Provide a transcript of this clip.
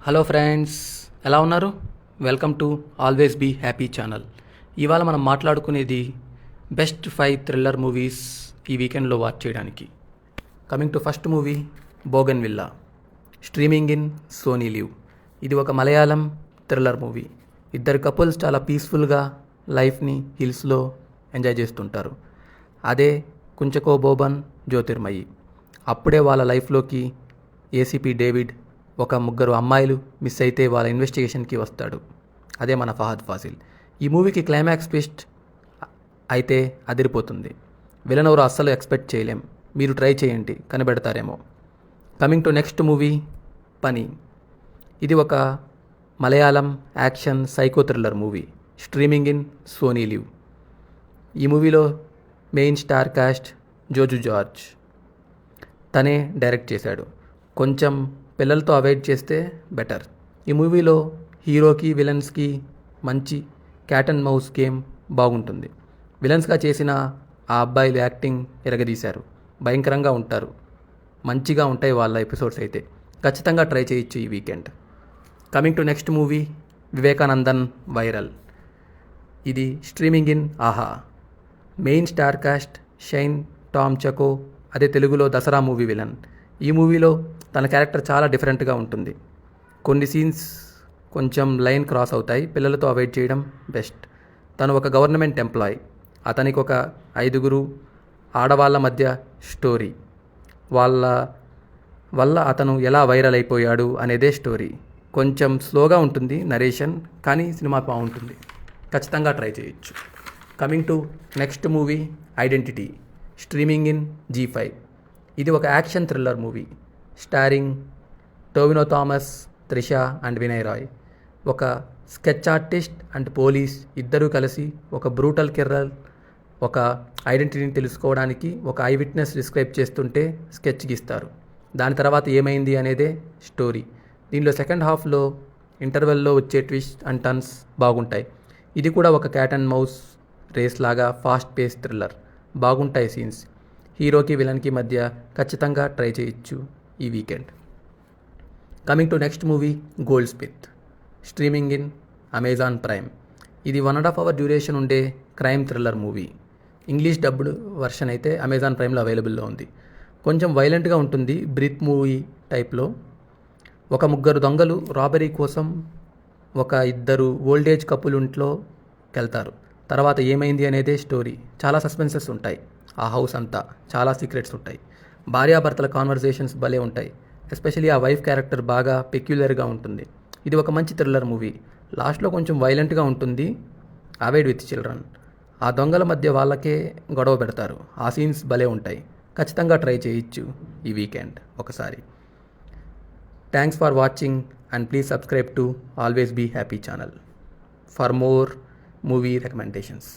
Hello friends, ఎలా ఉన్నారు? Welcome to always be happy channel. ఇవాళ మనం మాట్లాడుకునేది బెస్ట్ 5 థ్రిల్లర్ మూవీస్ ఈ వీకెండ్లో వాచ్ చేయడానికి. Coming to first movie, bougainvillea, streaming in Sony LIV. ఇది ఒక మలయాళం థ్రిల్లర్ మూవీ. ఇద్దరు కపుల్స్ చాలా పీస్ఫుల్గా లైఫ్ని హిల్స్లో ఎంజాయ్ చేస్తుంటారు. అదే కుంచకో బోబన్ జ్యోతిర్మయి. అప్పుడే వాళ్ళ లైఫ్లోకి ఏసీపీ డేవిడ్, ఒక ముగ్గురు అమ్మాయిలు మిస్ అయితే వాళ్ళ ఇన్వెస్టిగేషన్కి వస్తాడు. అదే మన ఫహద్ ఫాసిల్. ఈ మూవీకి క్లైమాక్స్ ట్విస్ట్ అయితే అదిరిపోతుంది. విలన్ ఎవరు అస్సలు ఎక్స్పెక్ట్ చేయలేం. మీరు ట్రై చేయండి, కనిపెడతారేమో. Coming to next movie, Pani. ఇది ఒక Malayalam action psycho thriller movie, streaming in Sony LIV. ఈ మూవీలో main star cast Joju George. తనే డైరెక్ట్ చేశాడు. కొంచెం పిల్లలతో అవాయిడ్ చేస్తే బెటర్. ఈ మూవీలో హీరోకి విలన్స్కి మంచి క్యాట్ అండ్ మౌస్ గేమ్ బాగుంటుంది. విలన్స్గా చేసిన ఆ అబ్బాయిలు యాక్టింగ్ ఎరగదీశారు. భయంకరంగా ఉంటారు. మంచిగా ఉంటాయి వాళ్ళ ఎపిసోడ్స్ అయితే. ఖచ్చితంగా ట్రై చేయొచ్చు ఈ weekend. Coming to next movie, Vivekanandan viral. ఇది streaming in Aha. Main star cast Shine Tom Chacko, అదే తెలుగులో దసరా మూవీ విలన్. ఈ మూవీలో తన క్యారెక్టర్ చాలా డిఫరెంట్గా ఉంటుంది. కొన్ని సీన్స్ కొంచెం లైన్ క్రాస్ అవుతాయి. పిల్లలతో అవాయిడ్ చేయడం బెస్ట్. తను ఒక గవర్నమెంట్ ఎంప్లాయ్. అతనికి ఒక 5 ఆడవాళ్ళ మధ్య స్టోరీ. వాళ్ళ వల్ల అతను ఎలా వైరల్ అయిపోయాడు అనేదే స్టోరీ. కొంచెం స్లోగా ఉంటుంది నరేషన్, కానీ సినిమా బాగుంటుంది. ఖచ్చితంగా ట్రై చేయొచ్చు. Coming to next movie, identity, streaming in G5. ఇది ఒక action thriller movie starring Tovino Thomas, Trisha and Vinay Rai. ఒక స్కెచ్ ఆర్టిస్ట్ అండ్ పోలీస్ ఇద్దరూ కలిసి ఒక బ్రూటల్ కిల్లర్ ఒక ఐడెంటిటీని తెలుసుకోవడానికి ఒక ఐ విట్నెస్ డిస్క్రైబ్ చేస్తుంటే స్కెచ్ గీస్తారు. దాని తర్వాత ఏమైంది అనేదే స్టోరీ. దీనిలో సెకండ్ హాఫ్లో ఇంటర్వెల్లో వచ్చే ట్విస్ట్ అండ్ టర్న్స్ బాగుంటాయి. ఇది కూడా ఒక క్యాట్ అండ్ మౌస్ రేస్ లాగా ఫాస్ట్ పేస్ థ్రిల్లర్. బాగుంటాయి సీన్స్. హీరోకి విలన్కి మధ్య. ఖచ్చితంగా ట్రై చేయొచ్చు ఈ weekend. Coming to next movie, gold Smith, streaming in Amazon prime. ఇది 1.5 hour డ్యూరేషన్ ఉండే crime thriller movie. English dubbed version అయితే అమెజాన్ ప్రైమ్లో అవైలబుల్లో ఉంది. కొంచెం వైలెంట్గా ఉంటుంది, బ్రీత్ మూవీ టైప్లో. ఒక 3 దొంగలు రాబరీ కోసం ఒక 2 ఓల్డేజ్ కపుల్ ఇంట్లోకి వెళ్తారు. తర్వాత ఏమైంది అనేదే స్టోరీ. చాలా సస్పెన్సెస్ ఉంటాయి. ఆ హౌస్ అంతా చాలా సీక్రెట్స్ ఉంటాయి. భార్యాభర్తల కాన్వర్జేషన్స్ భలే ఉంటాయి. ఎస్పెషలీ ఆ వైఫ్ క్యారెక్టర్ బాగా పెక్యులర్గా ఉంటుంది. ఇది ఒక మంచి థ్రిల్లర్ మూవీ. లాస్ట్లో కొంచెం వైలెంట్గా ఉంటుంది. Avoid with children. ఆ దొంగల మధ్య వాళ్ళకే గొడవ పెడతారు. ఆ సీన్స్ భలే ఉంటాయి. ఖచ్చితంగా ట్రై చేయొచ్చు ఈ వీకెండ్ ఒకసారి. Thanks for watching and please subscribe to always be happy channel for more movie recommendations.